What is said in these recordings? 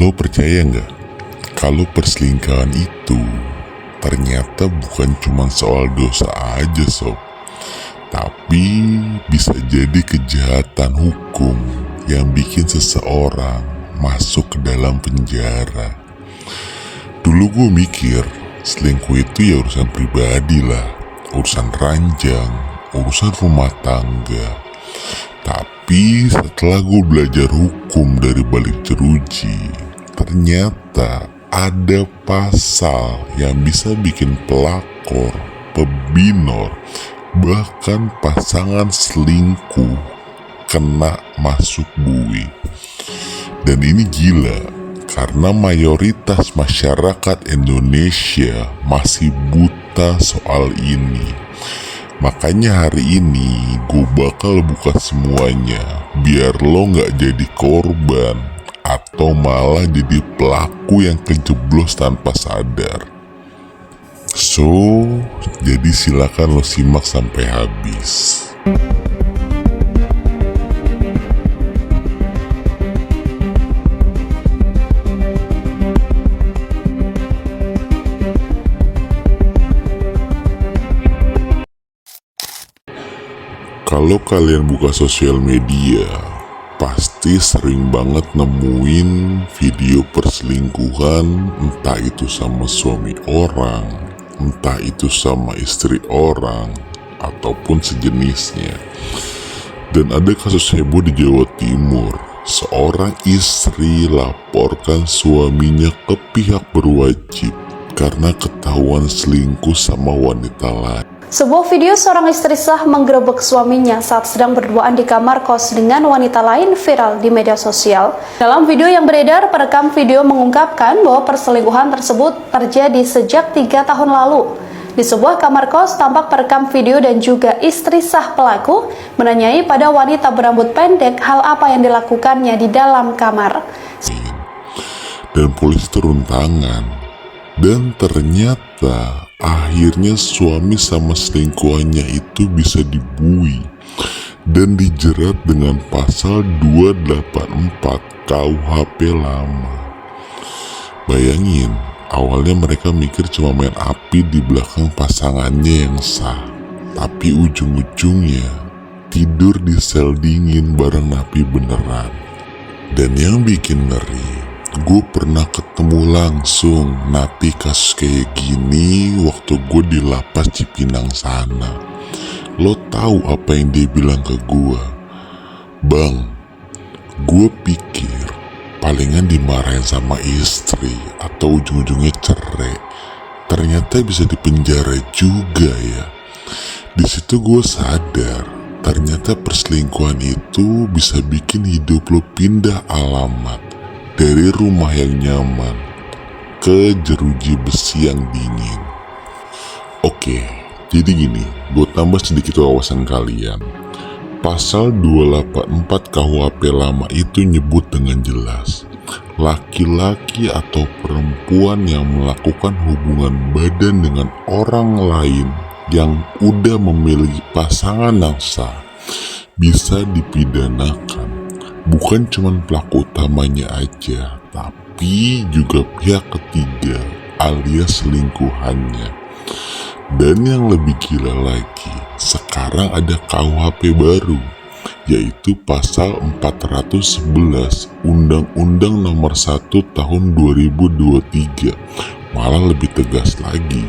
Lo percaya nggak kalau perselingkuhan itu ternyata bukan cuma soal dosa aja sob, tapi bisa jadi kejahatan hukum yang bikin seseorang masuk ke dalam penjara. Dulu gue mikir selingkuh itu ya urusan pribadi lah, urusan ranjang, urusan rumah tangga. Tapi setelah gue belajar hukum dari balik jeruji, ternyata ada pasal yang bisa bikin pelakor, pebinor, bahkan pasangan selingkuh kena masuk bui. Dan ini gila, karena mayoritas masyarakat Indonesia masih buta soal ini. Makanya hari ini gue bakal buka semuanya, biar lo gak jadi korban atau malah jadi pelaku yang kejeblos tanpa sadar. So, jadi silakan lo simak sampai habis. Kalau kalian buka sosial media, pasti sering banget nemuin video perselingkuhan, entah itu sama suami orang, entah itu sama istri orang, ataupun sejenisnya. Dan ada kasus heboh di Jawa Timur, seorang istri laporkan suaminya ke pihak berwajib karena ketahuan selingkuh sama wanita lain. Sebuah video seorang istri sah menggerebek suaminya saat sedang berduaan di kamar kos dengan wanita lain viral di media sosial. Dalam video yang beredar, perekam video mengungkapkan bahwa perselingkuhan tersebut terjadi sejak 3 tahun lalu. Di sebuah kamar kos, tampak perekam video dan juga istri sah pelaku menanyai pada wanita berambut pendek hal apa yang dilakukannya di dalam kamar. Dan polisi turun tangan. Dan ternyata akhirnya suami sama selingkuhannya itu bisa dibui dan dijerat dengan pasal 284 KUHP lama. Bayangin, awalnya mereka mikir cuma main api di belakang pasangannya yang sah, tapi ujung-ujungnya tidur di sel dingin bareng napi beneran. Dan yang bikin ngeri, gue pernah ketemu langsung napi kasus kayak gini waktu gue di lapas Cipinang sana. Lo tahu apa yang dia bilang ke gue? Bang, gue pikir palingan dimarahin sama istri atau ujung-ujungnya cerai. Ternyata bisa dipenjara juga ya. Di situ gue sadar, ternyata perselingkuhan itu bisa bikin hidup lo pindah alamat. Dari rumah yang nyaman ke jeruji besi yang dingin. Oke, jadi gini, gue tambah sedikit wawasan kalian. Pasal 284 KUHP lama itu nyebut dengan jelas, laki-laki atau perempuan yang melakukan hubungan badan dengan orang lain yang udah memiliki pasangan yang sah bisa dipidanakan. Bukan cuma pelaku utamanya aja, tapi juga pihak ketiga alias selingkuhannya. Dan yang lebih gila lagi, sekarang ada KUHP baru, yaitu pasal 411 Undang-Undang Nomor 1 Tahun 2023. Malah lebih tegas lagi,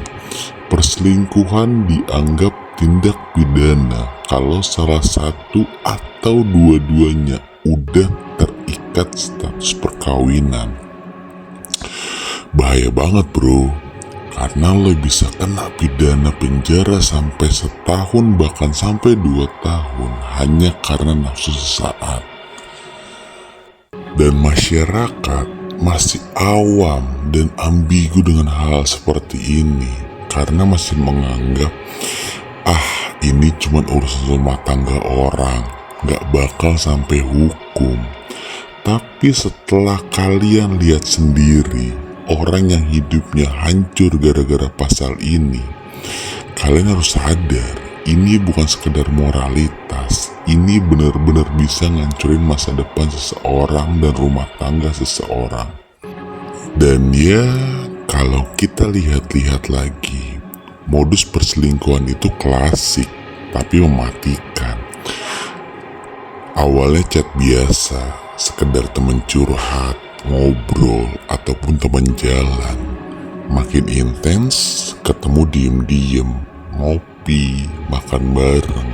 perselingkuhan dianggap tindak pidana kalau salah satu atau dua-duanya udah terikat status perkawinan. Bahaya banget bro, karena lo bisa kena pidana penjara sampai setahun bahkan sampai 2 tahun hanya karena nafsu sesaat. Dan masyarakat masih awam dan ambigu dengan hal seperti ini karena masih menganggap ini cuma urusan rumah tangga orang, gak bakal sampai hukum. Tapi setelah kalian lihat sendiri orang yang hidupnya hancur gara-gara pasal ini, kalian harus sadar, ini bukan sekedar moralitas, ini benar-benar bisa ngancurin masa depan seseorang dan rumah tangga seseorang. Dan ya, kalau kita lihat-lihat lagi, modus perselingkuhan itu klasik tapi mematikan. Awalnya chat biasa, sekedar temen curhat, ngobrol, ataupun teman jalan. Makin intens, ketemu diem-diem, ngopi, makan bareng,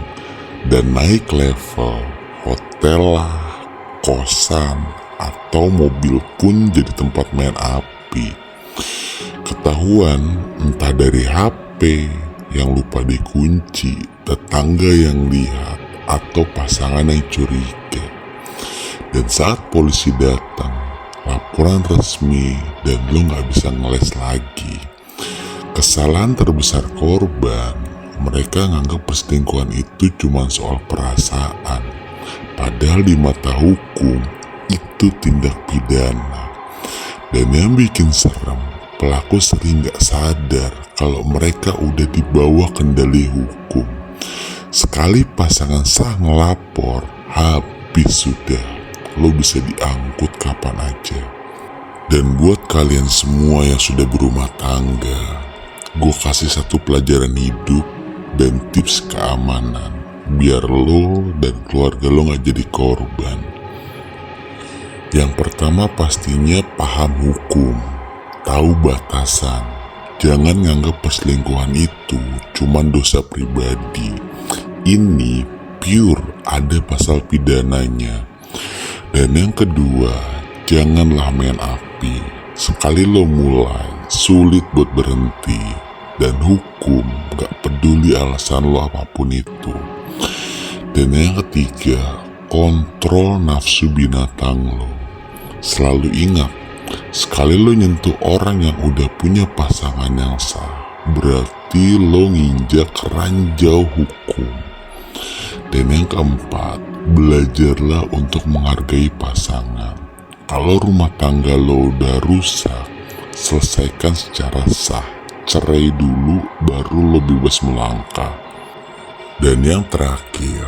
dan naik level, hotel lah, kosan, atau mobil pun jadi tempat main api. Ketahuan entah dari HP yang lupa dikunci, tetangga yang lihat, atau pasangan yang curiga. Dan saat polisi datang, laporan resmi dan lo gak bisa ngeles lagi. Kesalahan terbesar korban, mereka nganggap perselingkuhan itu cuma soal perasaan. Padahal di mata hukum, itu tindak pidana. Dan yang bikin serem, pelaku sering gak sadar kalau mereka udah di bawah kendali hukum. Sekali pasangan sah ngelapor, habis sudah. Lo bisa diangkut kapan aja. Dan buat kalian semua yang sudah berumah tangga, gue kasih satu pelajaran hidup dan tips keamanan, biar lo dan keluarga lo gak jadi korban. Yang pertama pastinya paham hukum, tahu batasan. Jangan nganggap perselingkuhan itu cuma dosa pribadi. Ini pure ada pasal pidananya. Dan yang kedua, janganlah main api. Sekali lo mulai, sulit buat berhenti. Dan hukum gak peduli alasan lo apapun itu. Dan yang ketiga, kontrol nafsu binatang lo. Selalu ingat, sekali lo nyentuh orang yang udah punya pasangan yang sah, berarti lo nginjak ranjau hukum. Dan yang keempat, belajarlah untuk menghargai pasangan. Kalau rumah tangga lo udah rusak, selesaikan secara sah. Cerai dulu, baru lo bebas melangkah. Dan yang terakhir,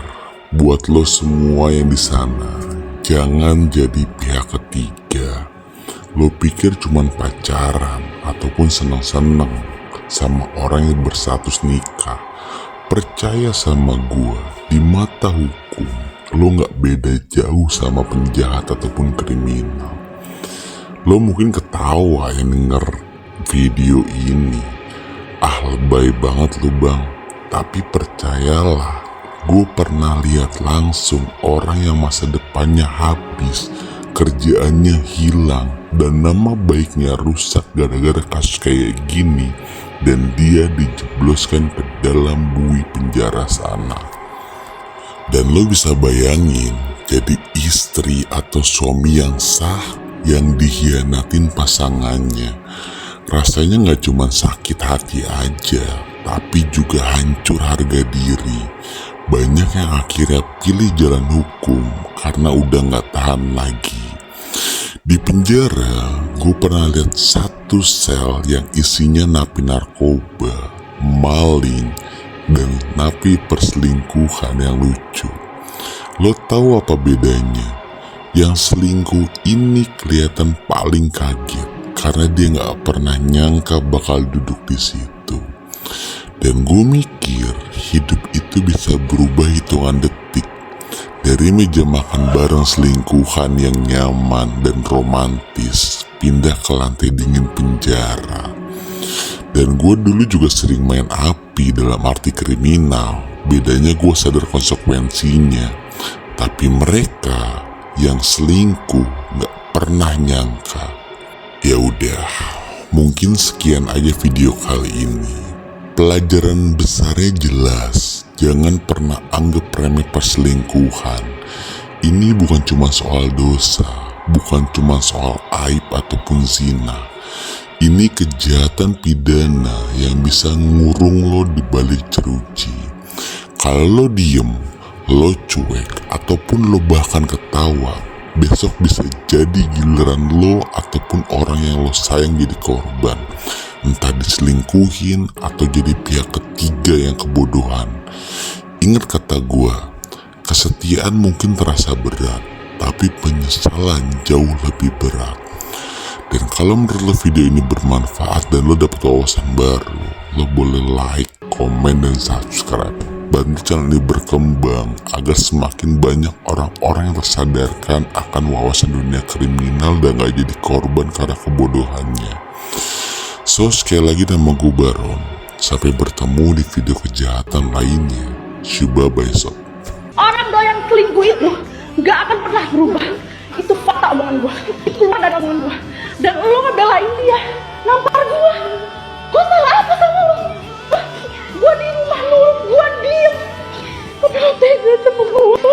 buat lo semua yang di sana, jangan jadi pihak ketiga. Lo pikir cuman pacaran ataupun seneng-seneng sama orang yang berstatus nikah. Percaya sama gua, di mata hukum lo gak beda jauh sama penjahat ataupun kriminal. Lo mungkin ketawa yang denger video ini, lebay banget lo bang. Tapi percayalah, gue pernah lihat langsung orang yang masa depannya habis, kerjaannya hilang, dan nama baiknya rusak gara-gara kasus kayak gini, dan dia dijebloskan ke dalam bui penjara sana. Dan lo bisa bayangin jadi istri atau suami yang sah yang dikhianatin pasangannya. Rasanya gak cuma sakit hati aja, tapi juga hancur harga diri. Banyak yang akhirnya pilih jalan hukum karena udah gak tahan lagi. Di penjara, gue pernah lihat satu sel yang isinya napi narkoba, maling, dan napi perselingkuhan yang lucu. Lo tahu apa bedanya? Yang selingkuh ini kelihatan paling kaget karena dia gak pernah nyangka bakal duduk di situ. Dan gue mikir hidup itu bisa berubah hitungan detik. Dari meja makan bareng selingkuhan yang nyaman dan romantis, pindah ke lantai dingin penjara. Dan gue dulu juga sering main api dalam arti kriminal. Bedanya gue sadar konsekuensinya. Tapi mereka yang selingkuh gak pernah nyangka. Ya udah, mungkin sekian aja video kali ini. Pelajaran besarnya jelas, jangan pernah anggap remeh perselingkuhan. Ini bukan cuma soal dosa, bukan cuma soal aib ataupun zina. Ini kejahatan pidana yang bisa ngurung lo di balik jeruji. Kalau lo diem, lo cuek, ataupun lo bahkan ketawa, besok bisa jadi giliran lo ataupun orang yang lo sayang jadi korban. Entah diselingkuhin atau jadi pihak ketiga yang kebodohan. Ingat kata gua, kesetiaan mungkin terasa berat, tapi penyesalan jauh lebih berat. Dan kalau menurut lo video ini bermanfaat dan lo dapet wawasan baru, lo boleh like, komen, dan subscribe. Bantu channel ini berkembang agar semakin banyak orang-orang yang tersadarkan akan wawasan dunia kriminal dan gak jadi korban karena kebodohannya. So, sekali lagi nama gue Baron. Sampai bertemu di video kejahatan lainnya. Syuba Baisok. Orang doyan selingkuh itu gak akan pernah berubah. Itu fakta omongan gue. Itu keluar dari omongan gue. Dan lo ngebelain dia, nampar gue. Gue salah apa sama lo? Gue di rumah nurut, gue diem. Tapi lo tega sama gue.